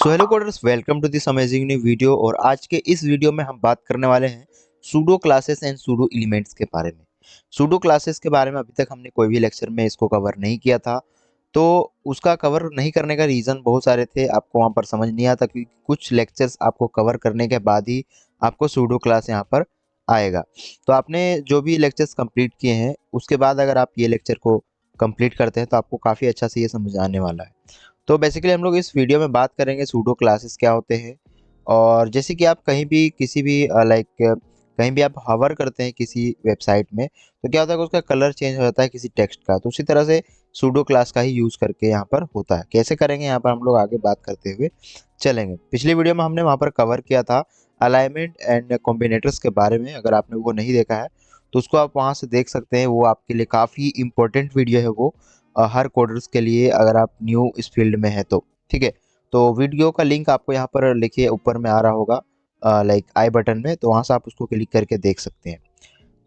So hello coders, welcome to this amazing new video. और आज के इस वीडियो में हम बात करने वाले हैं pseudo classes and pseudo elements के बारे में। सूडो क्लासेस के बारे में अभी तक हमने कोई भी लेक्चर में इसको कवर नहीं किया था, तो उसका कवर नहीं करने का रीज़न बहुत सारे थे। आपको वहाँ पर समझ नहीं आता क्योंकि कुछ लेक्चर्स आपको कवर करने के बाद ही आपको सूडो क्लास यहाँ पर आएगा। तो आपने जो भी लेक्चर्स कंप्लीट किए हैं उसके बाद अगर आप ये लेक्चर को कंप्लीट करते हैं तो आपको काफ़ी अच्छा से ये समझ आने वाला है। तो बेसिकली हम लोग इस वीडियो में बात करेंगे सूडो क्लासेस क्या होते हैं। और जैसे कि आप कहीं भी किसी भी कहीं भी आप हवर करते हैं किसी वेबसाइट में, तो क्या होता है कि उसका कलर चेंज हो जाता है किसी टेक्स्ट का। तो उसी तरह से सूडो क्लास का ही यूज़ करके यहाँ पर होता है। कैसे करेंगे यहाँ पर हम लोग आगे बात करते हुए चलेंगे। पिछली वीडियो में हमने वहाँ पर कवर किया था अलाइनमेंट एंड कॉम्बिनेटर्स के बारे में। अगर आपने वो नहीं देखा है तो उसको आप वहाँ से देख सकते हैं। वो आपके लिए काफ़ी इंपॉर्टेंट वीडियो है वो, हर कोडर्स के लिए, अगर आप न्यू इस फील्ड में है तो। ठीक है, तो वीडियो का लिंक आपको यहाँ पर लिखिए ऊपर में आ रहा होगा, लाइक आई बटन में, तो वहाँ से आप उसको क्लिक करके देख सकते हैं।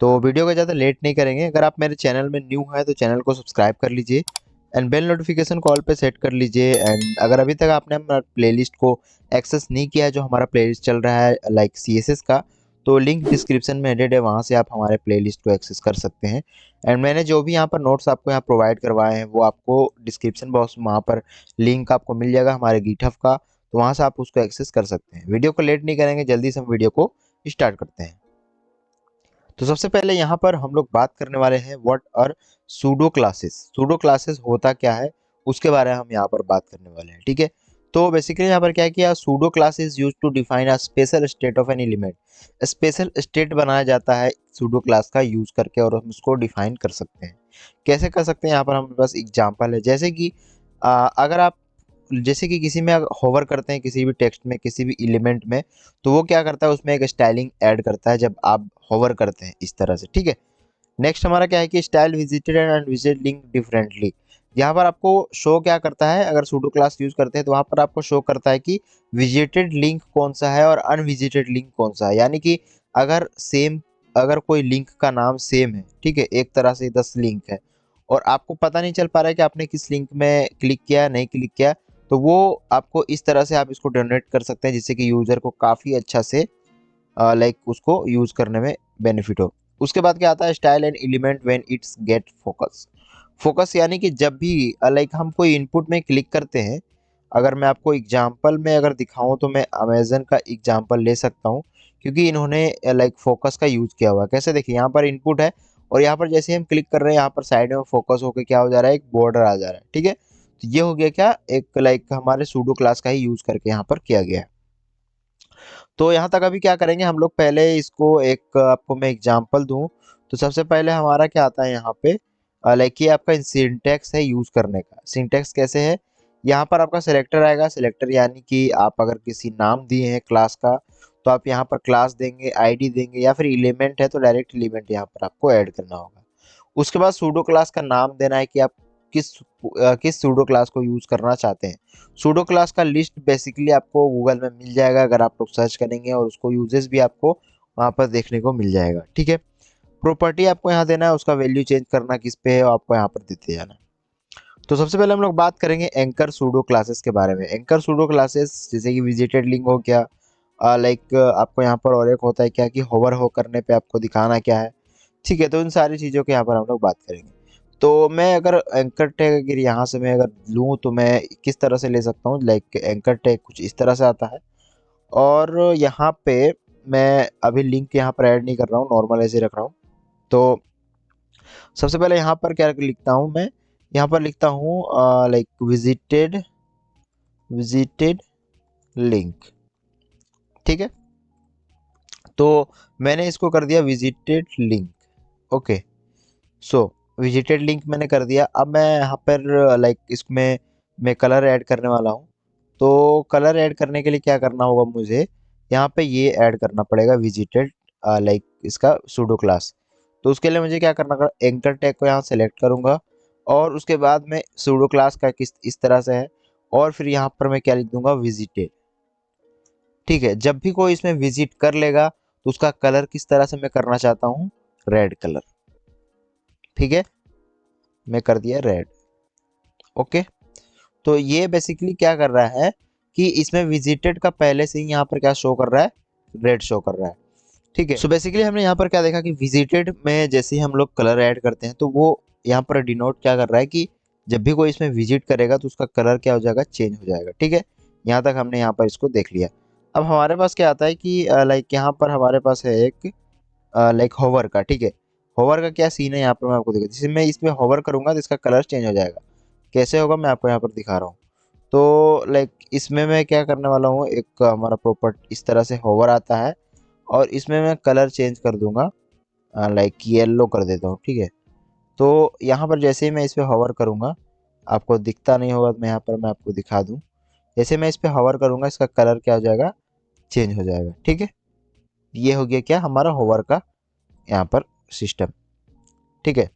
तो वीडियो को ज़्यादा लेट नहीं करेंगे। अगर आप मेरे चैनल में न्यू है तो चैनल को सब्सक्राइब कर लीजिए एंड बेल नोटिफिकेशन कॉल पे सेट कर लीजिए। एंड अगर अभी तक आपने हमारा प्लेलिस्ट को एक्सेस नहीं किया है, जो हमारा प्लेलिस्ट चल रहा है लाइक CSS का, तो लिंक डिस्क्रिप्शन में एडेड है, वहाँ से आप हमारे प्लेलिस्ट को एक्सेस कर सकते हैं। एंड मैंने जो भी यहाँ पर नोट्स आपको यहाँ प्रोवाइड करवाए हैं वो आपको डिस्क्रिप्शन बॉक्स में वहाँ पर लिंक आपको मिल जाएगा हमारे गिटहब का, तो वहाँ से आप उसको एक्सेस कर सकते हैं। वीडियो को लेट नहीं करेंगे, जल्दी से हम वीडियो को स्टार्ट करते हैं। तो सबसे पहले यहाँ पर हम लोग बात करने वाले हैं what are pseudo classes. Pseudo classes होता क्या है उसके बारे में हम यहाँ पर बात करने वाले हैं। ठीक है, तो बेसिकली यहाँ पर क्या किया, pseudo class is use to define a special state of an element. Special state बनाया जाता है सूडो क्लास का यूज करके, और हम उसको डिफाइन कर सकते हैं। कैसे कर सकते हैं, यहाँ पर हमारे पास एग्जाम्पल है। जैसे कि अगर आप जैसे कि किसी में होवर करते हैं किसी भी टेक्स्ट में, किसी भी एलिमेंट में, तो वो क्या करता है, उसमें एक स्टाइलिंग ऐड करता है जब आप होवर करते हैं इस तरह से। ठीक है, नेक्स्ट हमारा क्या है कि style visited and unvisited link differently. यहाँ पर आपको शो क्या करता है, अगर सूडो क्लास यूज करते हैं तो वहाँ पर आपको शो करता है कि विजिटेड लिंक कौन सा है और अनविजिटेड लिंक कौन सा है। यानी कि अगर सेम, अगर कोई लिंक का नाम सेम है, ठीक है, एक तरह से 10 लिंक है, और आपको पता नहीं चल पा रहा है कि आपने किस लिंक में क्लिक किया नहीं क्लिक किया, तो वो आपको इस तरह से आप इसको जनरेट कर सकते हैं जिससे कि यूजर को काफ़ी अच्छा से लाइक उसको यूज करने में बेनिफिट हो। उसके बाद क्या आता है, style and element when it's get focus. Focus यानी कि जब भी लाइक हम कोई इनपुट में क्लिक करते हैं, अगर मैं आपको एग्जांपल में अगर दिखाऊं तो मैं अमेजन का एग्जांपल ले सकता हूं, क्योंकि इन्होंने लाइक फोकस का यूज किया हुआ है। कैसे, देखिए यहाँ पर इनपुट है और यहाँ पर जैसे हम क्लिक कर रहे हैं यहाँ पर साइड में फोकस होकर क्या हो जा रहा है, एक बॉर्डर आ जा रहा है। ठीक है, तो ये हो गया क्या, एक लाइक हमारे सूडो क्लास का ही यूज करके यहाँ पर किया गया है। तो यहाँ तक अभी क्या करेंगे हम लोग, पहले इसको एक आपको मैं एग्जांपल दूं, तो सबसे पहले हमारा क्या आता है यहाँ पे, लाइक ये आपका सिंटैक्स है यूज करने का। सिंटैक्स कैसे है, यहाँ पर आपका सिलेक्टर आएगा। सिलेक्टर यानी कि आप अगर किसी नाम दिए हैं क्लास का, तो आप यहाँ पर क्लास देंगे, आईडी देंगे, या फिर एलिमेंट है तो डायरेक्ट एलिमेंट यहाँ पर आपको ऐड करना होगा। उसके बाद सूडो क्लास का नाम देना है कि आप किस किस सूडो क्लास को यूज करना चाहते हैं। सूडो क्लास का लिस्ट बेसिकली आपको गूगल में मिल जाएगा अगर आप लोग सर्च करेंगे, और उसको यूजेस भी आपको वहाँ पर देखने को मिल जाएगा। ठीक है, प्रॉपर्टी आपको यहाँ देना है, उसका वैल्यू चेंज करना किस पे है आपको यहाँ पर देते जाना है। तो सबसे पहले हम लोग बात करेंगे एंकर सूडो क्लासेस के बारे में। एंकर सूडो क्लासेस जैसे कि विजिटेड लिंक हो गया, लाइक आपको यहाँ पर और एक होता है क्या कि होवर हो करने पे आपको दिखाना क्या है। ठीक है, तो इन सारी चीज़ों के यहाँ पर हम लोग बात करेंगे। तो मैं अगर एंकर टैग अगर यहाँ से मैं अगर लूँ तो मैं किस तरह से ले सकता हूँ, लाइक एंकर टैग कुछ इस तरह से आता है। और यहाँ पे मैं अभी लिंक यहाँ पर ऐड नहीं कर रहा हूँ, नॉर्मल ऐसे रख रहा हूँ। तो सबसे पहले यहाँ पर क्या लिखता हूँ मैं, यहाँ पर लिखता हूँ लाइक विजिटेड लिंक। ठीक है, तो मैंने इसको कर दिया विजिटेड लिंक। ओके, सो विजिटेड लिंक मैंने कर दिया। अब मैं यहाँ पर लाइक इसमें मैं कलर ऐड करने वाला हूँ। तो कलर ऐड करने के लिए क्या करना होगा मुझे, यहाँ पे ये ऐड करना पड़ेगा विजिटेड लाइक इसका सूडो क्लास। तो उसके लिए मुझे क्या करना होगा, एंकर टैग को यहाँ सेलेक्ट करूँगा, और उसके बाद में सूडो क्लास का किस इस तरह से है, और फिर यहाँ पर मैं क्या लिख दूंगा, विजिटेड। ठीक है, जब भी कोई इसमें विजिट कर लेगा तो उसका कलर किस तरह से मैं करना चाहता हूँ, रेड कलर। ठीक है, मैं कर दिया रेड। ओके, तो ये बेसिकली क्या कर रहा है कि इसमें विजिटेड का पहले से ही यहाँ पर क्या शो कर रहा है, रेड शो कर रहा है। ठीक है, सो बेसिकली हमने यहाँ पर क्या देखा कि विजिटेड में जैसे ही हम लोग कलर ऐड करते हैं तो वो यहाँ पर डिनोट क्या कर रहा है कि जब भी कोई इसमें विजिट करेगा तो उसका कलर क्या हो जाएगा, चेंज हो जाएगा। ठीक है, यहाँ तक हमने यहाँ पर इसको देख लिया। अब हमारे पास क्या आता है कि लाइक यहाँ पर हमारे पास है एक लाइक होवर का। ठीक है, होवर का क्या सीन है यहाँ पर मैं आपको दिखा, जैसे मैं इसमें होवर करूंगा तो इसका कलर चेंज हो जाएगा। कैसे होगा मैं आपको यहाँ पर दिखा रहा हूँ। तो लाइक इसमें मैं क्या करने वाला हूँ, एक हमारा प्रॉपर्ट इस तरह से होवर आता है और इसमें मैं कलर चेंज कर दूंगा, लाइक येलो कर देता हूँ। ठीक है, तो यहाँ पर जैसे ही मैं इस पर होवर करूँगा, आपको दिखता नहीं होगा तो मैं यहाँ पर मैं आपको दिखा दूँ। जैसे मैं इस पर होवर करूँगा इसका कलर क्या हो जाएगा, चेंज हो जाएगा। ठीक है, ये हो गया क्या हमारा होवर का यहाँ पर सिस्टम। ठीक है,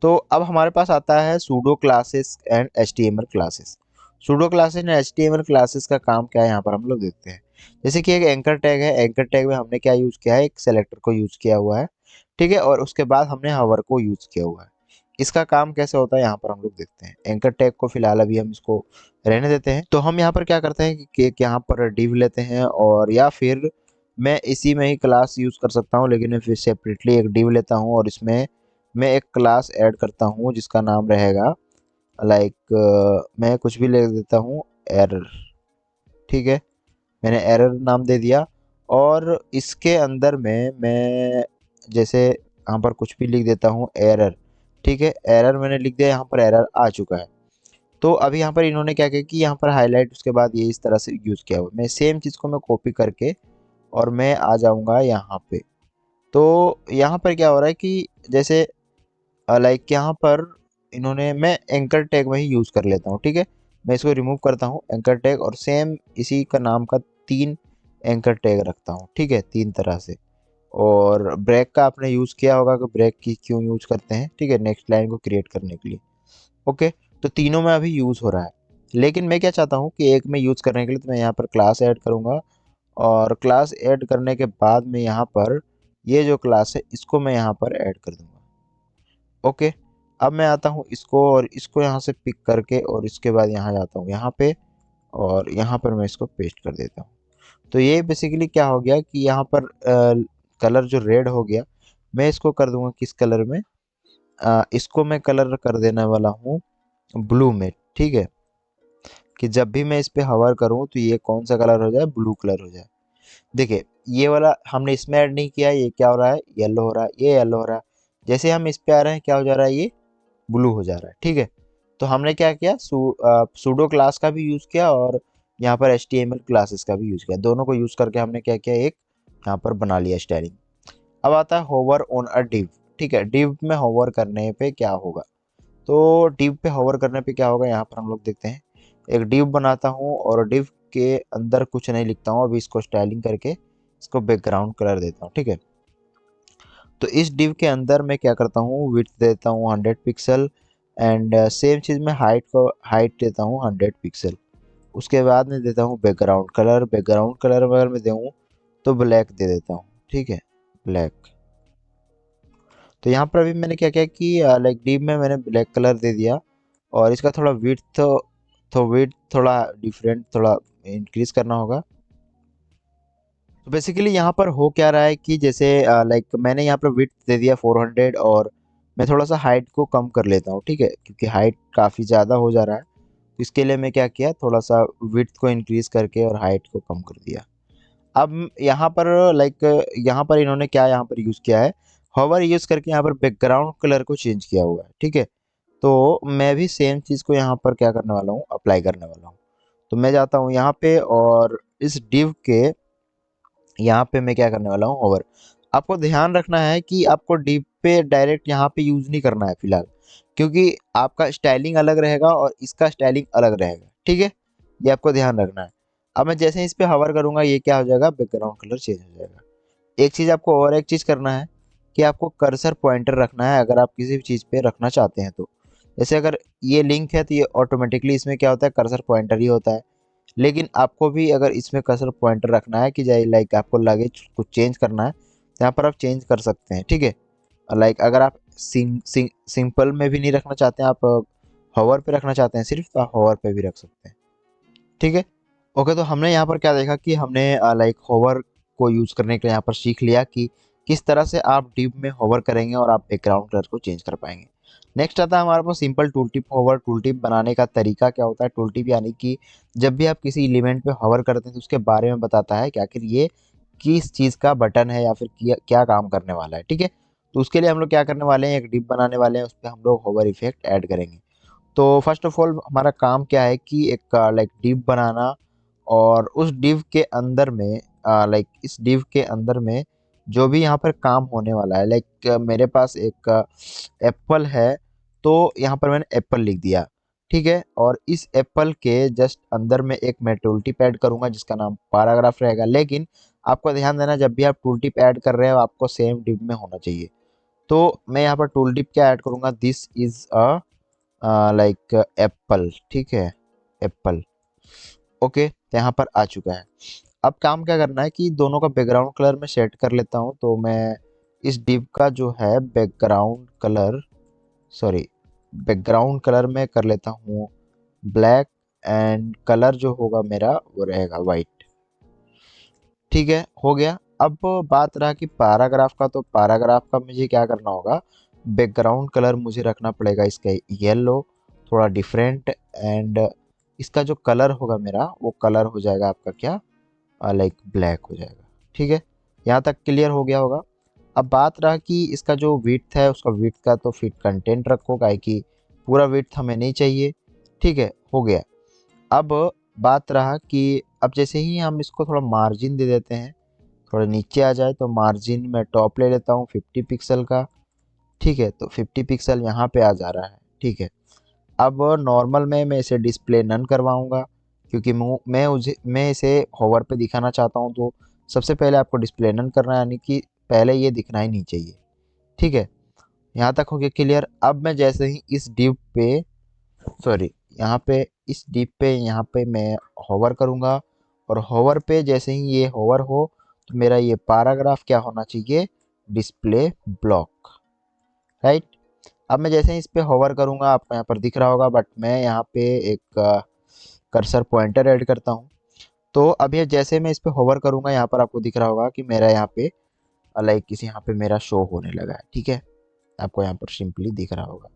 तो अब हमारे पास आता है pseudo classes and HTML classes. Pseudo classes and HTML classes का काम क्या है यहाँ पर हम लोग देखते हैं। जैसे कि एक एंकर टैग है, एंकर टैग में हमने क्या यूज़ किया है, एक सेलेक्टर को यूज़ किया हुआ है। ठीक है, और उसके बाद हमने हावर को यूज़ किया हुआ है। इसका काम कैसे होता है यहाँ पर हम लोग देखते हैं। एंकर टैग को फिलहाल अभी हम इसको रहने देते हैं। तो हम यहाँ पर क्या करते हैं कि यहाँ पर डिव लेते हैं, और या फिर मैं इसी में ही क्लास यूज़ कर सकता हूँ, लेकिन मैं फिर सेपरेटली एक डिव लेता हूँ और इसमें मैं एक क्लास ऐड करता हूँ जिसका नाम रहेगा लाइक मैं कुछ भी ले देता हूँ एरर। ठीक है, मैंने एरर नाम दे दिया और इसके अंदर में मैं जैसे यहाँ पर कुछ भी लिख देता हूँ एरर। ठीक है, एरर मैंने लिख दिया, यहाँ पर एरर आ चुका है। तो अभी यहाँ पर इन्होंने क्या किया कि यहाँ पर हाईलाइट उसके बाद ये इस तरह से यूज़ किया हुआ। मैं सेम चीज़ को मैं कॉपी करके और मैं आ जाऊँगा यहाँ पे। तो यहाँ पर क्या हो रहा है कि जैसे लाइक यहाँ पर इन्होंने, मैं एंकर टैग में ही यूज़ कर लेता हूँ। ठीक है, मैं इसको रिमूव करता हूँ एंकर टैग और सेम इसी का नाम का 3 एंकर टैग रखता हूँ। ठीक है, 3 तरह से। और ब्रेक का आपने यूज़ किया होगा कि ब्रेक की क्यों यूज़ करते हैं। ठीक है, नेक्स्ट लाइन को क्रिएट करने के लिए। ओके, तो तीनों में अभी यूज़ हो रहा है, लेकिन मैं क्या चाहता हूँ कि एक में यूज़ करने के लिए तो मैं यहाँ पर क्लास ऐड करूँगा, और क्लास ऐड करने के बाद में यहाँ पर ये जो क्लास है इसको मैं यहाँ पर ऐड कर दूँगा। ओके, अब मैं आता हूँ इसको और इसको यहाँ से पिक करके और इसके बाद यहाँ जाता हूँ यहाँ पे, और यहाँ पर मैं इसको पेस्ट कर देता हूँ। तो ये बेसिकली क्या हो गया कि यहाँ पर कलर जो रेड हो गया, मैं इसको कर दूंगा किस कलर में, इसको मैं कलर कर देने वाला हूँ ब्लू में। ठीक है, कि जब भी मैं इस पे हवर करूँ तो ये कौन सा कलर हो जाए, ब्लू कलर हो जाए। देखिए, ये वाला हमने इसमें ऐड नहीं किया, ये क्या हो रहा है, येलो हो रहा है, ये येलो हो रहा है। जैसे हम इस पे आ रहे हैं क्या हो जा रहा है, ये ब्लू हो जा रहा है। ठीक है, तो हमने क्या किया, सूडो क्लास का भी यूज़ किया और यहाँ पर HTML क्लासेस का भी यूज़ किया। दोनों को यूज़ करके हमने क्या किया, एक यहाँ पर बना लिया स्टाइलिंग। अब आता है होवर ऑन अ डिव। ठीक है, डिव में होवर करने पे क्या होगा, तो डिव पे होवर करने पे क्या होगा यहाँ पर हम लोग देखते हैं। एक डिव बनाता हूँ और डिव के अंदर कुछ नहीं लिखता हूँ, अभी इसको स्टाइलिंग करके इसको बैकग्राउंड कलर देता हूँ। ठीक है, तो इस डिव के अंदर मैं क्या करता हूँ, विड्थ देता हूँ 100 पिक्सल, एंड सेम चीज़ में हाइट देता हूँ 100 पिक्सल। उसके बाद मैं देता हूँ बैकग्राउंड कलर। बैकग्राउंड कलर अगर मैं दूँ तो ब्लैक दे देता हूँ। ठीक है, ब्लैक। तो यहाँ पर अभी मैंने क्या किया कि लाइक डिव में मैंने ब्लैक कलर दे दिया और इसका थोड़ा विड्थ थोड़ा डिफरेंट, थोड़ा इंक्रीज करना होगा। तो बेसिकली यहाँ पर हो क्या रहा है कि जैसे लाइक मैंने यहाँ पर विड्थ दे दिया 400 और मैं थोड़ा सा हाइट को कम कर लेता हूँ। ठीक है, क्योंकि हाइट काफ़ी ज़्यादा हो जा रहा है, तो इसके लिए मैं क्या किया, थोड़ा सा विड्थ को इंक्रीज करके और हाइट को कम कर दिया। अब यहाँ पर लाइक यहाँ पर इन्होंने क्या यहाँ पर यूज़ किया है, हॉवर यूज़ करके यहाँ पर बैकग्राउंड कलर को चेंज किया हुआ है। ठीक है, तो मैं भी सेम चीज़ को यहाँ पर क्या करने वाला हूँ, अप्लाई करने वाला हूँ। तो मैं जाता हूँ यहाँ पे और इस डिव के यहाँ पे मैं क्या करने वाला हूँ, होवर। आपको ध्यान रखना है कि आपको डिव पे डायरेक्ट यहाँ पे यूज़ नहीं करना है फिलहाल, क्योंकि आपका स्टाइलिंग अलग रहेगा और इसका स्टाइलिंग अलग रहेगा। ठीक है, ये आपको ध्यान रखना है। अब मैं जैसे ही इस पे हवर करूँगा ये क्या हो जाएगा, बैकग्राउंड कलर चेंज हो जाएगा। एक चीज़ आपको और एक चीज़ करना है कि आपको कर्सर पॉइंटर रखना है अगर आप किसी भी चीज़ पे रखना चाहते हैं तो। जैसे अगर ये लिंक है तो ये ऑटोमेटिकली इसमें क्या होता है, कर्सर पॉइंटर ही होता है। लेकिन आपको भी अगर इसमें कर्सर पॉइंटर रखना है कि जाए लाइक आपको लगे कुछ चेंज करना है, तो यहाँ पर आप चेंज कर सकते हैं। ठीक है, लाइक अगर आप सिंपल में भी नहीं रखना चाहते हैं, आप हॉवर पे रखना चाहते हैं सिर्फ, तो आप हॉवर पे भी रख सकते हैं। ठीक है, ओके, तो हमने यहाँ पर क्या देखा कि हमने लाइक होवर को यूज़ करने के लिए यहाँ पर सीख लिया कि किस तरह से आप डिव में होवर करेंगे और आप बैकग्राउंड कलर को चेंज कर पाएंगे। नेक्स्ट आता है हमारे पास simple tool tip hover. Tool tip बनाने का तरीका क्या होता है? टूल टिप यानी कि जब भी आप किसी एलिमेंट पे होवर करते हैं तो उसके बारे में बताता है कि आखिर ये किस चीज़ का बटन है या फिर क्या काम करने वाला है। ठीक है, तो उसके लिए हम लोग क्या करने वाले हैं, एक डिव बनाने वाले हैं, उस पर हम लोग होवर इफेक्ट ऐड करेंगे। तो फर्स्ट ऑफ ऑल हमारा काम क्या है कि एक लाइक डिव बनाना, और उस डिव के अंदर में लाइक इस डिव के अंदर में जो भी यहाँ पर काम होने वाला है, लाइक मेरे पास एक एप्पल है, तो यहाँ पर मैंने एप्पल लिख दिया। ठीक है, और इस एप्पल के जस्ट अंदर में एक मैं टूल टिप ऐड करूंगा जिसका नाम पैराग्राफ रहेगा। लेकिन आपको ध्यान देना, जब भी आप टूल टिप ऐड कर रहे हो आपको सेम डिव में होना चाहिए। तो मैं यहाँ पर टूल टिप क्या ऐड करूंगा, this is a like Apple. ठीक है, एप्पल। ओके, तो यहाँ पर आ चुका है। अब काम क्या करना है कि दोनों का बैकग्राउंड कलर मैं सेट कर लेता हूँ। तो मैं इस डिव का जो है background colour, sorry, background colour में कर लेता हूँ ब्लैक, एंड कलर जो होगा मेरा वो रहेगा वाइट। ठीक है, हो गया। अब बात रहा कि पैराग्राफ का, तो पैराग्राफ का मुझे क्या करना होगा, बैकग्राउंड कलर मुझे रखना पड़ेगा इसका येलो, थोड़ा डिफरेंट, एंड इसका जो कलर होगा मेरा वो कलर हो जाएगा आपका क्या, लाइक ब्लैक हो जाएगा। ठीक है, यहाँ तक क्लियर हो गया होगा। अब बात रहा कि इसका जो विड्थ है, उसका विड्थ का तो फिट कंटेंट रखो, काहे कि पूरा विड्थ हमें नहीं चाहिए। ठीक है, हो गया। अब बात रहा कि अब जैसे ही हम इसको थोड़ा मार्जिन दे देते हैं, थोड़ा नीचे आ जाए, तो मार्जिन में टॉप ले लेता हूँ 50 पिक्सल का। ठीक है, तो 50 पिक्सल यहाँ पे आ जा रहा है। ठीक है, अब नॉर्मल में मैं इसे डिस्प्ले नन करवाऊंगा, क्योंकि मैं इसे होवर पे दिखाना चाहता हूँ। तो सबसे पहले आपको डिस्प्ले नन करना है, यानी कि पहले ये दिखना ही नहीं चाहिए। ठीक है, यहाँ तक हो गया क्लियर। अब मैं जैसे ही इस डिव पे, सॉरी, यहाँ पे इस डिव पे यहाँ पे मैं होवर करूँगा, और होवर पे जैसे ही ये होवर हो तो मेरा ये पैराग्राफ क्या होना चाहिए, डिस्प्ले ब्लॉक। राइट। अब मैं जैसे ही इस पे होवर करूँगा आपको यहाँ पर दिख रहा होगा, बट मैं यहाँ पे एक कर्सर पॉइंटर ऐड करता हूँ। तो अब ये जैसे मैं इस पे होवर करूँगा यहाँ पर आपको दिख रहा होगा कि मेरा यहाँ पे लाइक किसी यहाँ पे मेरा शो होने लगा है। ठीक है, आपको यहाँ पर सिंपली दिख रहा होगा।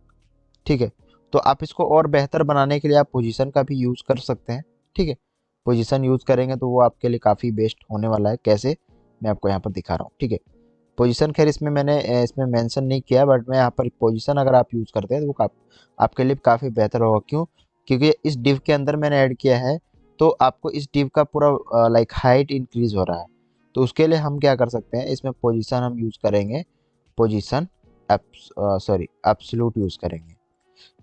ठीक है, तो आप इसको और बेहतर बनाने के लिए आप पोजीशन का भी यूज़ कर सकते हैं। ठीक है, पोजीशन यूज़ करेंगे तो वो आपके लिए काफ़ी बेस्ट होने वाला है। कैसे, मैं आपको यहाँ पर दिखा रहा हूँ। ठीक है, पोजीशन खैर इसमें मैंने इसमें मेंशन नहीं किया, बट मैं यहाँ पर पोजीशन अगर आप यूज़ करते हैं तो वो आपके लिए काफ़ी बेहतर होगा। क्यों? क्योंकि इस डिव के अंदर मैंने ऐड किया है, तो आपको इस डिव का पूरा लाइक हाइट इंक्रीज हो रहा है। तो उसके लिए हम क्या कर सकते हैं, इसमें पोजीशन हम यूज़ करेंगे, पोजीशन सॉरी एब्सोल्यूट यूज़ करेंगे।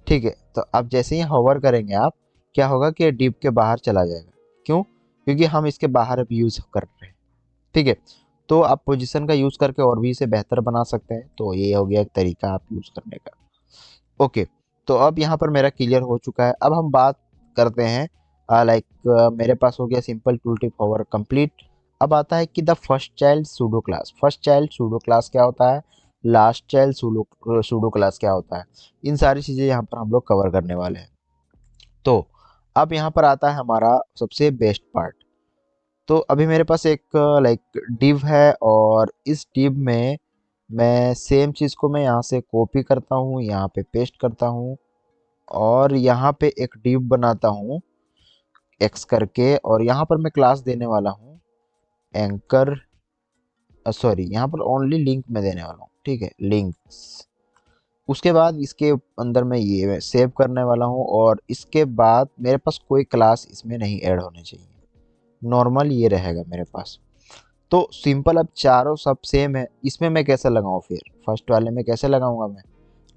ठीक है, तो अब जैसे ही होवर करेंगे आप, क्या होगा कि डिव के बाहर चला जाएगा। क्यों? क्योंकि हम इसके बाहर अब यूज़ कर रहे हैं। ठीक है, तो आप पोजीशन का यूज़ करके और भी इसे बेहतर बना सकते हैं। तो ये हो गया एक तरीका आप यूज़ करने का। ओके, तो अब यहाँ पर मेरा क्लियर हो चुका है। अब हम बात करते हैं लाइक मेरे पास हो गया simple tool tip hover complete. अब आता है कि the first child pseudo class. First child pseudo class क्या होता है, last child pseudo pseudo class क्या होता है, इन सारी चीज़ें यहाँ पर हम लोग कवर करने वाले हैं। तो अब यहाँ पर आता है हमारा सबसे बेस्ट पार्ट। तो अभी मेरे पास एक लाइक डिव है, और इस डिव में मैं सेम चीज़ को मैं यहाँ से कॉपी करता हूँ, यहाँ पे पेस्ट करता हूँ, और यहाँ पे एक डिव बनाता हूँ एक्स करके, और यहाँ पर मैं क्लास देने वाला हूँ एंकर, सॉरी, यहाँ पर ओनली लिंक में देने वाला हूँ। ठीक है, लिंक्स। उसके बाद इसके अंदर मैं ये सेव करने वाला हूँ, और इसके बाद मेरे पास कोई क्लास इसमें नहीं ऐड होने चाहिए, नॉर्मल ये रहेगा मेरे पास। तो सिंपल, अब चारों सब सेम है, इसमें मैं कैसे लगाऊं, फिर फर्स्ट वाले में कैसे लगाऊंगा मैं,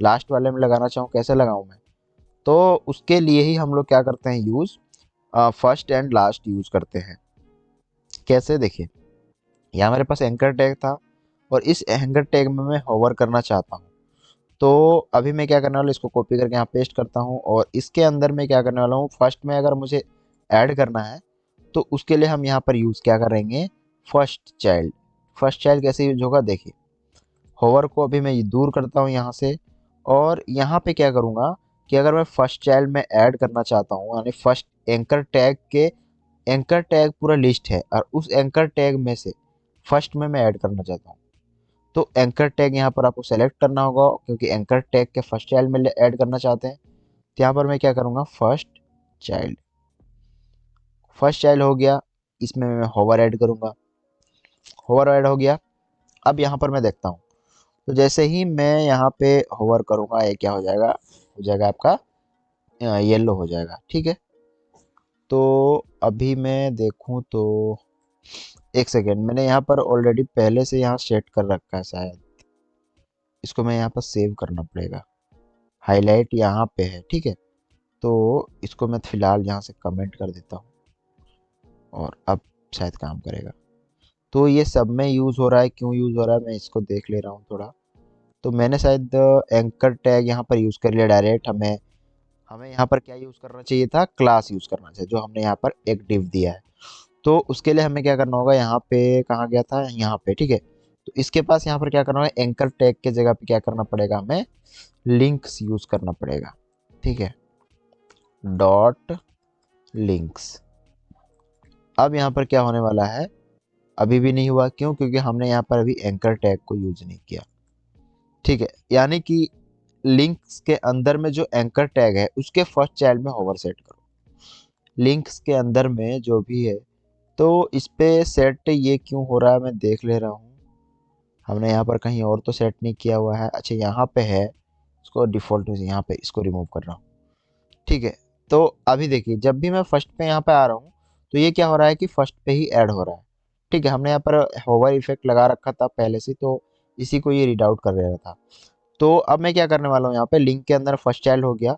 लास्ट वाले में लगाना चाहूँ कैसे लगाऊं मैं। तो उसके लिए ही हम लोग क्या करते हैं, use first and last use करते हैं। कैसे, देखिए, यहाँ मेरे पास एंकर टैग था, और इस एंकर टैग में मैं होवर करना चाहता हूँ। तो अभी मैं क्या करने वाला हूँ, इसको कॉपी करके यहाँ पेस्ट करता हूँ, और इसके अंदर मैं क्या करने वाला हूँ, फर्स्ट में अगर मुझे ऐड करना है तो उसके लिए हम यहाँ पर यूज़ क्या करेंगे, फर्स्ट चाइल्ड। फर्स्ट चाइल्ड कैसे यूज होगा, देखिए, होवर को अभी मैं दूर करता हूँ यहाँ से, और यहाँ पे क्या करूँगा कि अगर मैं फर्स्ट चाइल्ड में ऐड करना चाहता हूँ, यानी फर्स्ट एंकर टैग के एंकर टैग पूरा लिस्ट है और उस एंकर टैग में से फर्स्ट में मैं ऐड करना चाहता हूँ। तो एंकर टैग यहाँ पर आपको सेलेक्ट करना होगा, क्योंकि एंकर टैग के फर्स्ट चाइल्ड में ऐड करना चाहते हैं। तो यहाँ पर मैं क्या करूँगा, चाइल्ड फर्स्ट चाइल्ड हो गया, इसमें मैं होवर ऐड करूँगा, होवर ऐड हो गया। अब यहाँ पर मैं देखता हूँ, तो जैसे ही मैं यहाँ पे होवर करूँगा ये क्या हो जाएगा आपका येलो हो जाएगा। ठीक है, तो अभी मैं देखूँ तो एक सेकेंड, मैंने यहाँ पर ऑलरेडी पहले से यहाँ सेट कर रखा है शायद, इसको मैं यहाँ पर सेव करना पड़ेगा। हाईलाइट यहाँ पे है, ठीक है, तो इसको मैं फिलहाल यहाँ से कमेंट कर देता हूँ और अब शायद काम करेगा। तो ये सब में यूज़ हो रहा है, क्यों यूज़ हो रहा है मैं इसको देख ले रहा हूँ थोड़ा। तो मैंने शायद एंकर टैग यहाँ पर यूज़ कर लिया डायरेक्ट। हमें हमें यहाँ पर क्या यूज़ करना चाहिए था, क्लास यूज़ करना चाहिए, जो हमने यहाँ पर एक डिव दिया है। तो उसके लिए हमें क्या करना होगा, यहाँ पे कहाँ गया था, यहाँ पे, ठीक है। तो इसके पास यहाँ पर क्या करना होगा, एंकर टैग के जगह पे क्या करना पड़ेगा, हमें लिंक्स यूज़ करना पड़ेगा। ठीक है, डॉट लिंक्स। अब यहाँ पर क्या होने वाला है, अभी भी नहीं हुआ, क्यों, क्योंकि हमने यहाँ पर अभी एंकर टैग को यूज़ नहीं किया। ठीक है, यानी कि लिंक्स के अंदर में जो एंकर टैग है उसके फर्स्ट चाइल्ड में होवर सेट करो। लिंक्स के अंदर में जो भी है, तो इस पे सेट ये क्यों हो रहा है मैं देख ले रहा हूँ। हमने यहाँ पर कहीं और तो सेट नहीं किया हुआ है। अच्छा, यहाँ पे है, इसको डिफ़ॉल्ट में यहाँ पे इसको रिमूव कर रहा हूँ। ठीक है, तो अभी देखिए, जब भी मैं फर्स्ट पे यहाँ पे आ रहा हूँ तो ये क्या हो रहा है कि फर्स्ट पे ही ऐड हो रहा है। ठीक है, हमने यहाँ पर होवर इफेक्ट लगा रखा था पहले से, तो इसी को ये रीड आउट कर रहा था। तो अब मैं क्या करने वाला हूँ, यहाँ पे लिंक के अंदर फर्स्ट चाइल्ड हो गया।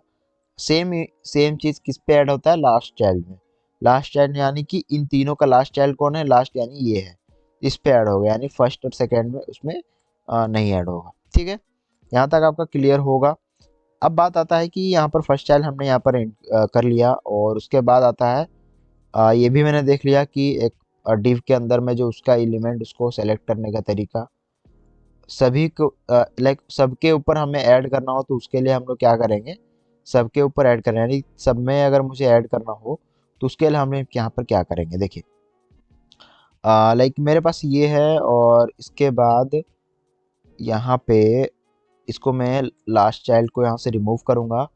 सेम सेम चीज़ किस पे ऐड होता है, लास्ट चाइल्ड में। लास्ट चाइल्ड यानी कि इन तीनों का लास्ट चाइल्ड कौन है, लास्ट यानी ये है, इस पे ऐड होगा, यानी फर्स्ट और सेकेंड में उसमें नहीं ऐड होगा। ठीक है, यहाँ तक आपका क्लियर होगा। अब बात आता है कि यहाँ पर फर्स्ट चाइल्ड हमने यहाँ पर कर लिया, और उसके बाद आता है ये भी मैंने देख लिया कि एक डिव के अंदर में जो उसका एलिमेंट उसको सेलेक्ट करने का तरीका, सभी को लाइक सबके ऊपर हमें ऐड करना हो तो उसके लिए हम लोग क्या करेंगे, सबके ऊपर ऐड करें, यानी सब में अगर मुझे ऐड करना हो तो उसके लिए हम यहाँ पर क्या करेंगे, देखिए लाइक मेरे पास ये है, और इसके बाद यहाँ पे इसको मैं लास्ट चाइल्ड को यहाँ से रिमूव करूँगा,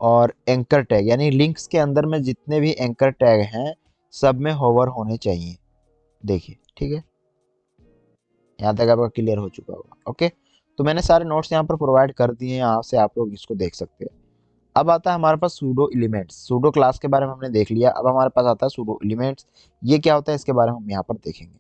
और एंकर टैग यानी लिंक्स के अंदर में जितने भी एंकर टैग हैं सब में होवर होने चाहिए। देखिए, ठीक है, यहाँ तक आपका क्लियर हो चुका होगा। ओके, तो मैंने सारे नोट्स यहाँ पर प्रोवाइड कर दिए हैं, यहाँ से आप लोग इसको देख सकते हैं। अब आता है हमारे पास सूडो एलिमेंट्स। सूडो क्लास के बारे में हमने देख लिया, अब हमारे पास आता है सूडो एलिमेंट्स। ये क्या होता है इसके बारे में हम यहाँ पर देखेंगे।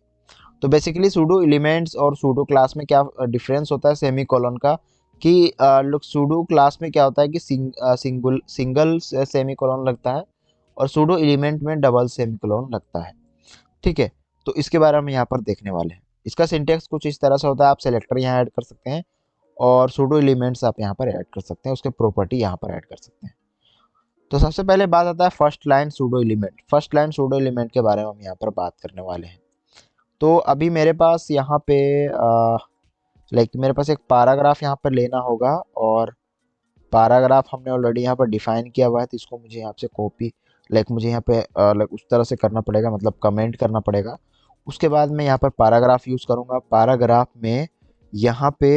तो बेसिकली सूडो एलिमेंट्स और सूडो क्लास में क्या डिफरेंस होता है, सेमी कॉलन का, कि लोग सूडो क्लास में क्या होता है कि सिंगल सेमी कॉलन लगता है, और सूडो एलिमेंट में डबल सेमी कॉलन लगता है। ठीक है, तो इसके बारे में यहाँ पर देखने वाले हैं। इसका सिंटेक्स कुछ इस तरह से होता है, आप सेलेक्टर यहाँ ऐड कर सकते हैं और सूडो एलिमेंट्स आप यहाँ पर ऐड कर सकते हैं, उसके प्रॉपर्टी यहाँ पर ऐड कर सकते हैं। तो सबसे पहले बात आता है first line pseudo element. First line pseudo element के बारे में हम यहाँ पर बात करने वाले हैं। तो अभी मेरे पास यहाँ पे लाइक मेरे पास एक पैराग्राफ यहाँ पर लेना होगा, और पैराग्राफ हमने ऑलरेडी यहाँ पर डिफाइन किया हुआ है, तो इसको मुझे यहाँ से कॉपी, लाइक मुझे यहाँ पे लाइक उस तरह से करना पड़ेगा, मतलब कमेंट करना पड़ेगा। उसके बाद मैं यहाँ पर पैराग्राफ यूज़ करूँगा। पैराग्राफ में यहाँ पे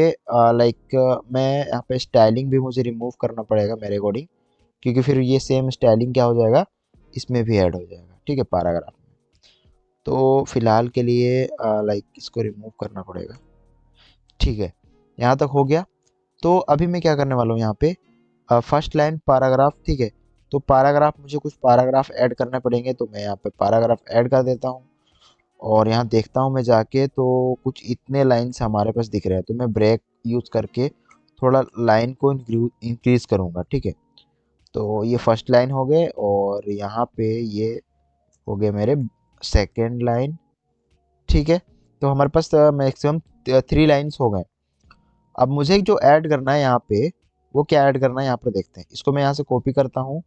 लाइक मैं यहाँ पे स्टाइलिंग भी मुझे रिमूव करना पड़ेगा मेरे अकॉर्डिंग, क्योंकि फिर ये सेम स्टाइलिंग क्या हो जाएगा, इसमें भी ऐड हो जाएगा। ठीक है, पैराग्राफ में। तो फिलहाल के लिए लाइक इसको रिमूव करना पड़ेगा। ठीक है, यहाँ तक हो गया। तो अभी मैं क्या करने वाला हूँ, यहाँ पे फर्स्ट लाइन पैराग्राफ। ठीक है, तो पैराग्राफ मुझे कुछ पैराग्राफ ऐड करने पड़ेंगे, तो मैं यहाँ पे पैराग्राफ ऐड कर देता हूँ, और यहाँ देखता हूँ मैं जाके, तो कुछ इतने लाइन्स हमारे पास दिख रहे हैं, तो मैं ब्रेक यूज़ करके थोड़ा लाइन को इंक्रीज करूँगा। ठीक है, तो ये फर्स्ट लाइन हो गए, और यहाँ पे ये हो गए मेरे सेकेंड लाइन। ठीक है, तो हमारे पास मैक्सिमम 3 लाइन्स हो गए। अब मुझे जो ऐड करना है यहाँ पे, वो क्या ऐड करना है यहाँ पर देखते हैं। इसको मैं यहाँ से कॉपी करता हूँ,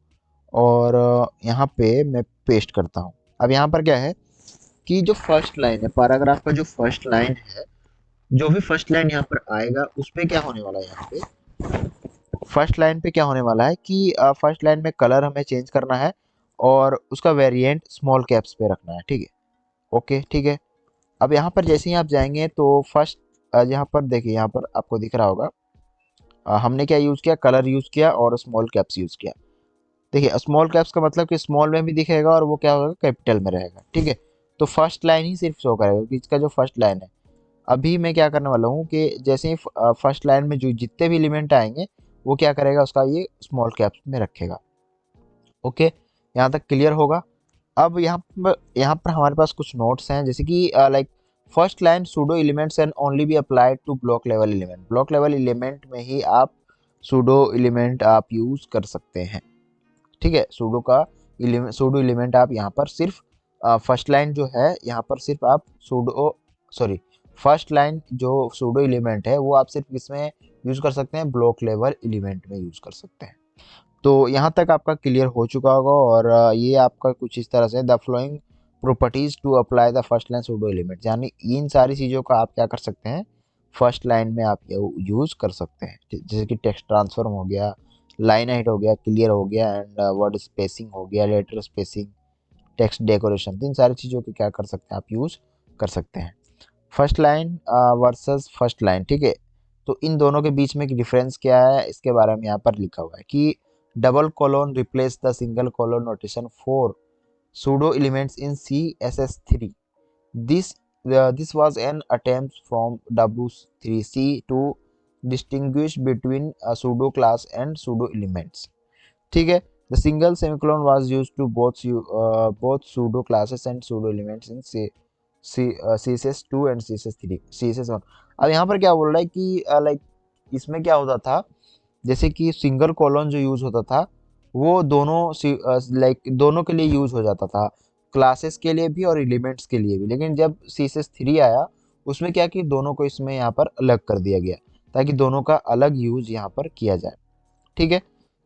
और यहाँ पे मैं पेस्ट करता हूँ। अब यहाँ पर क्या है कि जो फर्स्ट लाइन है, पैराग्राफ का जो फर्स्ट लाइन है, जो भी फर्स्ट लाइन यहाँ पर आएगा उस पे क्या होने वाला है, यहाँ पे फर्स्ट लाइन पे क्या होने वाला है कि फर्स्ट लाइन में कलर हमें चेंज करना है, और उसका वेरिएंट स्मॉल कैप्स पे रखना है, ठीक है। ओके, ठीक है। अब यहाँ पर जैसे ही आप जाएंगे तो फर्स्ट यहाँ पर देखिए, यहाँ पर आपको दिख रहा होगा हमने क्या यूज़ किया, कलर यूज़ किया और स्मॉल कैप्स यूज़ किया। देखिए स्मॉल कैप्स का मतलब कि स्मॉल में भी दिखेगा और वो क्या होगा, कैपिटल में रहेगा, ठीक है। तो फर्स्ट लाइन ही सिर्फ शो करेगा कि इसका जो फर्स्ट लाइन है। अभी मैं क्या करने वाला हूँ कि जैसे ही फर्स्ट लाइन में जो जितने भी एलिमेंट आएंगे वो क्या करेगा, उसका ये स्मॉल कैप्स में रखेगा। ओके, यहाँ तक क्लियर होगा। अब यहाँ पर हमारे पास कुछ नोट्स हैं, जैसे कि like first line pseudo elements and only be applied to block level element. Block level element में ही आप सूडो एलिमेंट आप यूज़ कर सकते हैं, ठीक है। सूडो एलिमेंट आप यहाँ पर सिर्फ फर्स्ट लाइन जो है यहाँ पर सिर्फ आप सूडो सॉरी फर्स्ट लाइन जो सूडो एलिमेंट है वो आप सिर्फ किसमें यूज़ कर सकते हैं, ब्लॉक लेवल एलिमेंट में यूज़ कर सकते हैं। तो यहाँ तक आपका क्लियर हो चुका होगा और ये आपका कुछ इस तरह से the following properties to apply the first line pseudo element, यानी इन सारी चीज़ों का आप क्या कर सकते हैं, फर्स्ट लाइन में आप यूज़ कर सकते हैं। जैसे कि टेक्स्ट ट्रांसफॉर्म हो गया, लाइन हाइट हो गया, क्लियर हो गया एंड वर्ड स्पेसिंग हो गया, लेटर स्पेसिंग, टेक्स्ट डेकोरेशन, तो इन सारी चीज़ों को क्या कर सकते हैं, आप यूज़ कर सकते हैं। First line versus first line, ठीक है। तो इन दोनों के बीच में डिफरेंस क्या है, इसके बारे में यहाँ पर लिखा हुआ है कि double colon replace the single colon notation for pseudo elements in CSS3। This was an attempt from W3C to distinguish between a pseudo class and pseudo elements, ठीक है। The single semicolon was used to both pseudo classes and pseudo elements in CSS2 and CSS3 CSS1। अब यहाँ पर क्या बोल रहा है कि लाइक इसमें क्या होता था, जैसे कि सिंगल कॉलन जो यूज़ होता था वो दोनों लाइक दोनों के लिए यूज़ हो जाता था, क्लासेस के लिए भी और एलिमेंट्स के लिए भी। लेकिन जब CSS3 आया उसमें क्या कि दोनों को इसमें यहाँ पर अलग कर दिया गया ताकि दोनों का अलग यूज़ यहाँ पर किया जाए, ठीक है।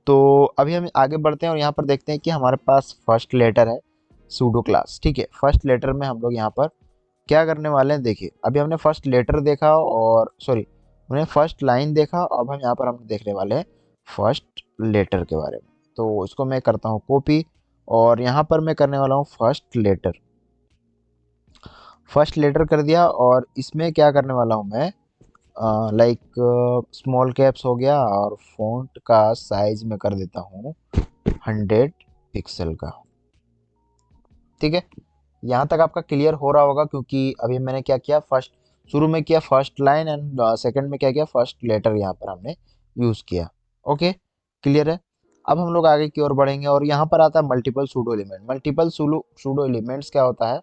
तो अभी हम आगे बढ़ते हैं और यहाँ पर देखते हैं कि हमारे पास फर्स्ट लेटर है सूडो क्लास, ठीक है। फर्स्ट लेटर में हम लोग यहाँ पर क्या करने वाले हैं, देखिए अभी हमने फर्स्ट लेटर देखा और सॉरी हमने फर्स्ट लाइन देखा, अब हम यहाँ पर हम देखने वाले हैं फर्स्ट लेटर के बारे में। तो इसको मैं करता हूँ कॉपी और यहाँ पर मैं करने वाला हूँ फर्स्ट लेटर कर दिया और इसमें क्या करने वाला हूँ मैं, लाइक स्मॉल कैप्स हो गया और फॉन्ट का साइज में कर देता हूँ 100 पिक्सल का, ठीक है। यहाँ तक आपका क्लियर हो रहा होगा क्योंकि अभी मैंने क्या किया, शुरू में किया फर्स्ट लाइन एंड सेकंड में क्या किया, फर्स्ट लेटर यहाँ पर हमने यूज़ किया। ओके, क्लियर है। अब हम लोग आगे की ओर बढ़ेंगे और यहाँ पर आता है multiple pseudo element. Multiple pseudo elements क्या होता है,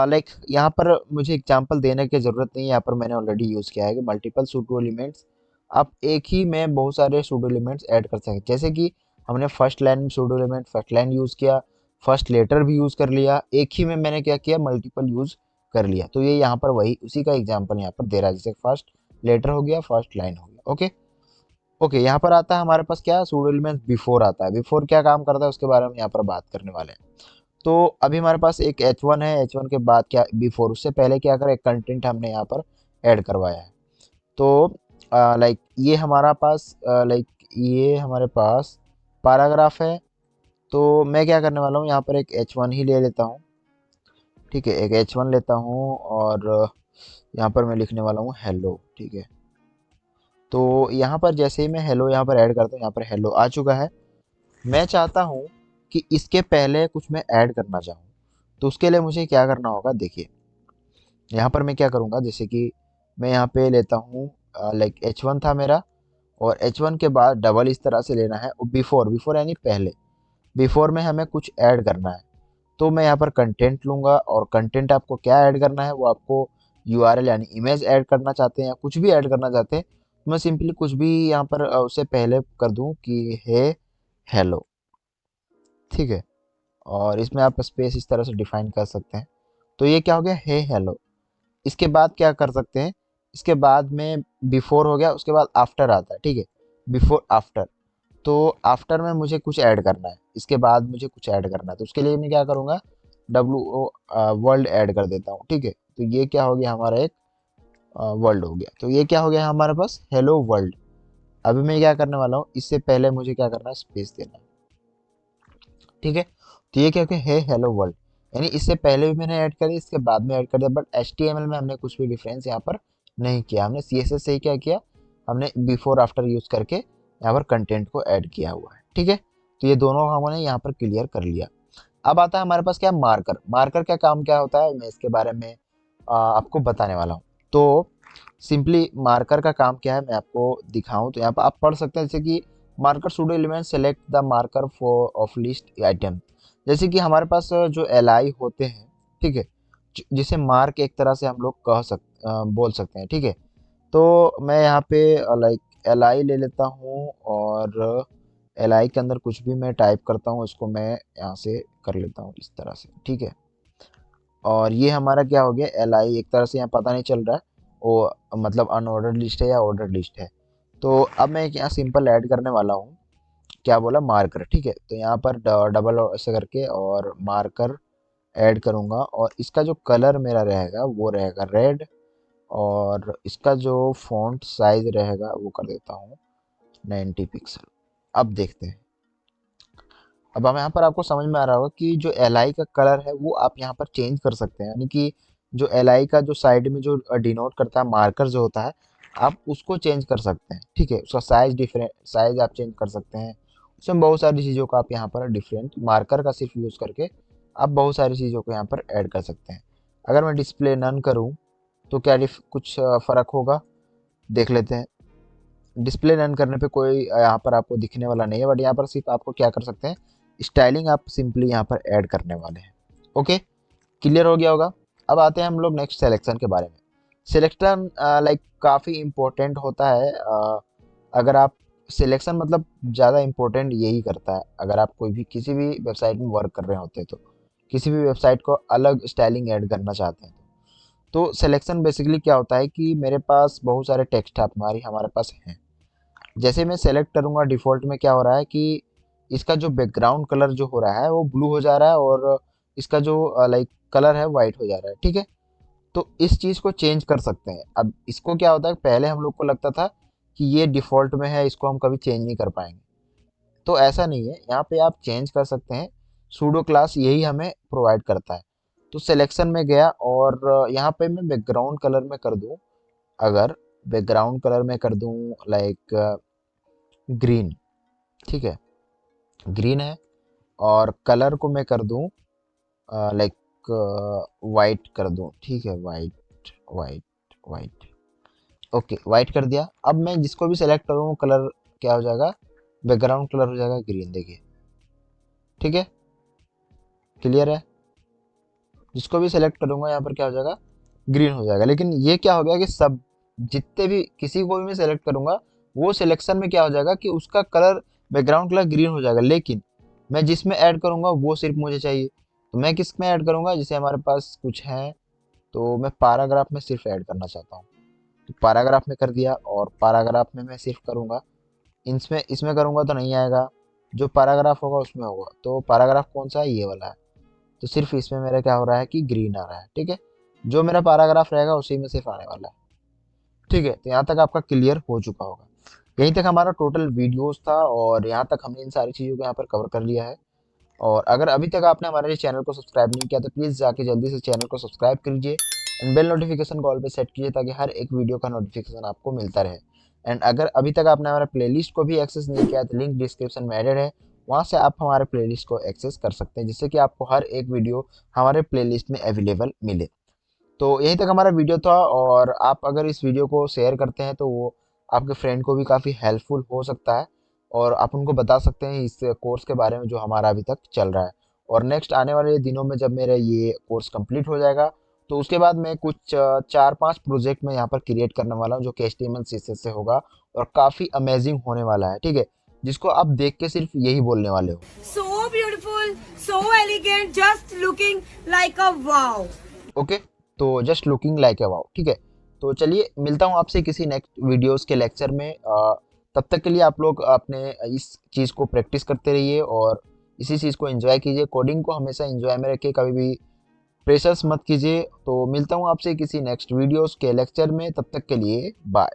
लाइक यहाँ पर मुझे एग्जांपल देने की ज़रूरत नहीं है, यहाँ पर मैंने ऑलरेडी यूज़ किया है कि मल्टीपल सूडो एलिमेंट्स आप एक ही में बहुत सारे सूडो एलिमेंट्स ऐड कर सकते हैं। जैसे कि हमने फर्स्ट लाइन में pseudo element first line use किया, फर्स्ट लेटर भी यूज़ कर लिया, एक ही में मैंने क्या किया, मल्टीपल यूज़ कर लिया। तो ये यहाँ पर वही उसी का एग्जाम्पल यहाँ पर दे रहा है, जैसे फर्स्ट लेटर हो गया, फर्स्ट लाइन हो गया। ओके ओके, यहाँ पर आता है हमारे पास क्या, सूडो एलिमेंट बिफोर आता है। बिफोर क्या काम करता है उसके बारे में यहाँ पर बात करने वाले हैं। तो अभी हमारे पास एक H1 है, H1 के बाद क्या बिफोर, उससे पहले क्या करें, एक कंटेंट हमने यहाँ पर ऐड करवाया है। तो लाइक ये हमारे पास पैराग्राफ है। तो मैं क्या करने वाला हूँ, यहाँ पर एक H1 ही ले लेता हूँ, ठीक है। एक H1 लेता हूँ और यहाँ पर मैं लिखने वाला हूँ हेलो, ठीक है। तो यहाँ पर जैसे ही मैं हेलो यहाँ पर ऐड करता हूँ, यहाँ पर हेलो आ चुका है। मैं चाहता हूँ कि इसके पहले कुछ मैं ऐड करना चाहूँ, तो उसके लिए मुझे क्या करना होगा, देखिए यहाँ पर मैं क्या करूँगा, जैसे कि मैं यहाँ पे लेता हूँ लाइक H1 था मेरा और H1 के बाद डबल इस तरह से लेना है और बिफोर बिफोर यानी पहले, बिफोर में हमें कुछ ऐड करना है। तो मैं यहाँ पर कंटेंट लूँगा और कंटेंट आपको क्या ऐड करना है, वो आपको URL यानी इमेज ऐड करना चाहते हैं या कुछ भी ऐड करना चाहते हैं, तो मैं सिंपली कुछ भी यहाँ पर उससे पहले कर दूँ कि हे हेलो, ठीक है। और इसमें आप स्पेस इस तरह से डिफाइन कर सकते हैं। तो ये क्या हो गया, हे हेलो। इसके बाद क्या कर सकते हैं, इसके बाद में बिफोर हो गया, उसके बाद आफ्टर आता है, ठीक है। बिफोर आफ्टर, तो आफ्टर में मुझे कुछ ऐड करना है, इसके बाद मुझे कुछ ऐड करना है, तो उसके लिए मैं क्या करूँगा, WO वर्ल्ड ऐड कर देता हूँ, ठीक है। तो ये क्या हो गया, हमारा एक वर्ल्ड हो गया। तो ये क्या हो गया हमारे पास, हेलो वर्ल्ड। अभी मैं क्या करने वाला हूँ, इससे पहले मुझे क्या करना है, स्पेस देना है, ठीक है। तो ये क्या है हेलो वर्ल्ड, यानी इससे पहले भी मैंने ऐड करी, इसके बाद में ऐड कर दिया, बट HTML में हमने कुछ भी डिफरेंस यहाँ पर नहीं किया। हमने CSS से ही क्या किया, हमने बिफोर आफ्टर यूज करके यहाँ पर कंटेंट को ऐड किया हुआ है। ठीक है, तो ये दोनों हमने यहाँ पर क्लियर कर लिया। अब आता है हमारे पास क्या, मार्कर। मार्कर का काम क्या होता है, मैं इसके बारे में आपको बताने वाला हूँ। तो सिंपली मार्कर का काम क्या है मैं आपको दिखाऊं, तो यहाँ पर आप पढ़ सकते हैं, जैसे कि marker pseudo element select the marker for of list item. जैसे कि हमारे पास जो LI होते हैं, ठीक है, जिसे मार्क एक तरह से हम लोग बोल सकते हैं। ठीक है, तो मैं यहाँ पे लाइक LI ले लेता हूँ, और LI के अंदर कुछ भी मैं टाइप करता हूँ, उसको मैं यहाँ से कर लेता हूँ इस तरह से। ठीक है, और ये हमारा क्या हो गया, LI एक तरह से यहाँ पता नहीं चल रहा है वो मतलब अनऑर्डर्ड लिस्ट है या ऑर्डर्ड लिस्ट है। तो अब मैं यहाँ सिंपल ऐड करने वाला हूँ, क्या बोला, मार्कर। ठीक है, तो यहाँ पर डबल ऐसे करके और मार्कर ऐड करूँगा, और इसका जो कलर मेरा रहेगा वो रहेगा रेड, और इसका जो फॉन्ट साइज रहेगा वो कर देता हूँ 90 पिक्सल। अब देखते हैं, अब हम यहाँ पर आपको समझ में आ रहा होगा कि जो LI का कलर है वो आप यहाँ पर चेंज कर सकते हैं, यानी कि जो LI का जो साइड में जो डिनोट करता है मार्कर जो होता है, आप उसको चेंज कर सकते हैं। ठीक है, उसका साइज डिफरेंट साइज आप चेंज कर सकते हैं, उसमें बहुत सारी चीज़ों का आप यहाँ पर डिफरेंट मार्कर का सिर्फ यूज़ करके आप बहुत सारी चीज़ों को यहाँ पर ऐड कर सकते हैं। अगर मैं डिस्प्ले नन करूँ तो क्या कुछ फ़र्क होगा, देख लेते हैं। डिस्प्ले रन करने पे कोई यहाँ पर आपको दिखने वाला नहीं है, बट यहाँ पर सिर्फ आपको क्या कर सकते हैं, स्टाइलिंग आप सिंपली यहाँ पर ऐड करने वाले हैं। ओके, क्लियर हो गया होगा। अब आते हैं हम लोग नेक्स्ट सिलेक्शन के बारे में। सिलेक्शन लाइक काफ़ी इम्पोर्टेंट होता है। अगर आप सिलेक्शन मतलब ज़्यादा इम्पोर्टेंट यही करता है, अगर आप कोई भी किसी भी वेबसाइट में वर्क कर रहे होते हैं, तो किसी भी वेबसाइट को अलग स्टाइलिंग ऐड करना चाहते हैं, तो सिलेक्शन बेसिकली क्या होता है कि मेरे पास बहुत सारे टेक्स्ट हमारे पास हैं। जैसे मैं सेलेक्ट करूंगा, डिफ़ॉल्ट में क्या हो रहा है कि इसका जो बैकग्राउंड कलर जो हो रहा है वो ब्लू हो जा रहा है, और इसका जो लाइक कलर है वाइट हो जा रहा है। ठीक है, तो इस चीज़ को चेंज कर सकते हैं। अब इसको क्या होता है, पहले हम लोग को लगता था कि ये डिफ़ॉल्ट में है, इसको हम कभी चेंज नहीं कर पाएंगे, तो ऐसा नहीं है, यहाँ पे आप चेंज कर सकते हैं। सूडो क्लास यही हमें प्रोवाइड करता है। तो सिलेक्शन में गया, और यहाँ पे मैं बैकग्राउंड कलर में कर दूँ, अगर बैकग्राउंड कलर में कर दूँ लाइक ग्रीन। ठीक है, ग्रीन है, और कलर को मैं कर दूं लाइक वाइट कर दूं। ठीक है, white white white. Okay, white कर दिया। अब मैं जिसको भी सेलेक्ट करूँ कलर क्या हो जाएगा, बैकग्राउंड कलर हो जाएगा ग्रीन। देखिए, ठीक है, क्लियर है। जिसको भी सेलेक्ट करूंगा यहाँ पर क्या हो जाएगा, ग्रीन हो जाएगा। लेकिन ये क्या हो गया कि सब जितने भी किसी को भी मैं सेलेक्ट करूंगा, वो सिलेक्शन में क्या हो जाएगा कि उसका कलर बैकग्राउंड कलर ग्रीन हो जाएगा, लेकिन मैं जिसमें ऐड करूंगा वो सिर्फ मुझे चाहिए। तो मैं किस में ऐड करूंगा, जैसे हमारे पास कुछ है, तो मैं पैराग्राफ में सिर्फ ऐड करना चाहता हूँ, तो पैराग्राफ में कर दिया, और पैराग्राफ में मैं सिर्फ करूंगा। इसमें इसमें करूंगा तो नहीं आएगा, जो पैराग्राफ होगा उसमें होगा। तो पैराग्राफ कौन सा है, ये वाला है, तो सिर्फ इसमें मेरा क्या हो रहा है कि ग्रीन आ रहा है। ठीक है, जो मेरा पैराग्राफ रहेगा उसी में सिर्फ आने वाला है। ठीक है, तो यहाँ तक आपका क्लियर हो चुका होगा। यहीं तक हमारा टोटल वीडियोस था, और यहाँ तक हमने इन सारी चीज़ों को यहाँ पर कवर कर लिया है। और अगर अभी तक आपने हमारे चैनल को सब्सक्राइब नहीं किया तो प्लीज़ जाके जल्दी से चैनल को सब्सक्राइब कीजिए, एंड बेल नोटिफिकेशन कॉल पे सेट कीजिए, ताकि हर एक वीडियो का नोटिफिकेशन आपको मिलता रहे। एंड अगर अभी तक आपने हमारा प्लेलिस्ट को भी एक्सेस नहीं किया तो लिंक डिस्क्रिप्शन में एडेड है, वहाँ से आप हमारे प्लेलिस्ट को एक्सेस कर सकते हैं, जिससे कि आपको हर एक वीडियो हमारे प्लेलिस्ट में अवेलेबल मिले। तो यहीं तक हमारा वीडियो था, और आप अगर इस वीडियो को शेयर करते हैं तो वो आपके फ्रेंड को भी काफ़ी हेल्पफुल हो सकता है, और आप उनको बता सकते हैं इस कोर्स के बारे में जो हमारा अभी तक चल रहा है। और नेक्स्ट आने वाले दिनों में जब मेरा ये कोर्स कंप्लीट हो जाएगा, तो उसके बाद मैं कुछ 4-5 प्रोजेक्ट में यहाँ पर क्रिएट करने वाला हूँ, जो कि HTML CSS से होगा, और काफ़ी अमेजिंग होने वाला है। ठीक है, जिसको आप देख के सिर्फ यही बोलने वाले हो, So beautiful, so elegant, just looking like a wow. Okay, तो just looking like a wow. ठीक है, तो चलिए मिलता हूँ आपसे किसी नेक्स्ट वीडियोस के लेक्चर में। तब तक के लिए आप लोग अपने इस चीज़ को प्रैक्टिस करते रहिए, और इसी चीज़ को एंजॉय कीजिए। कोडिंग को हमेशा एंजॉय में रखिए, कभी भी प्रेशर्स मत कीजिए। तो मिलता हूँ आपसे किसी नेक्स्ट वीडियोस के लेक्चर में, तब तक के लिए बाय।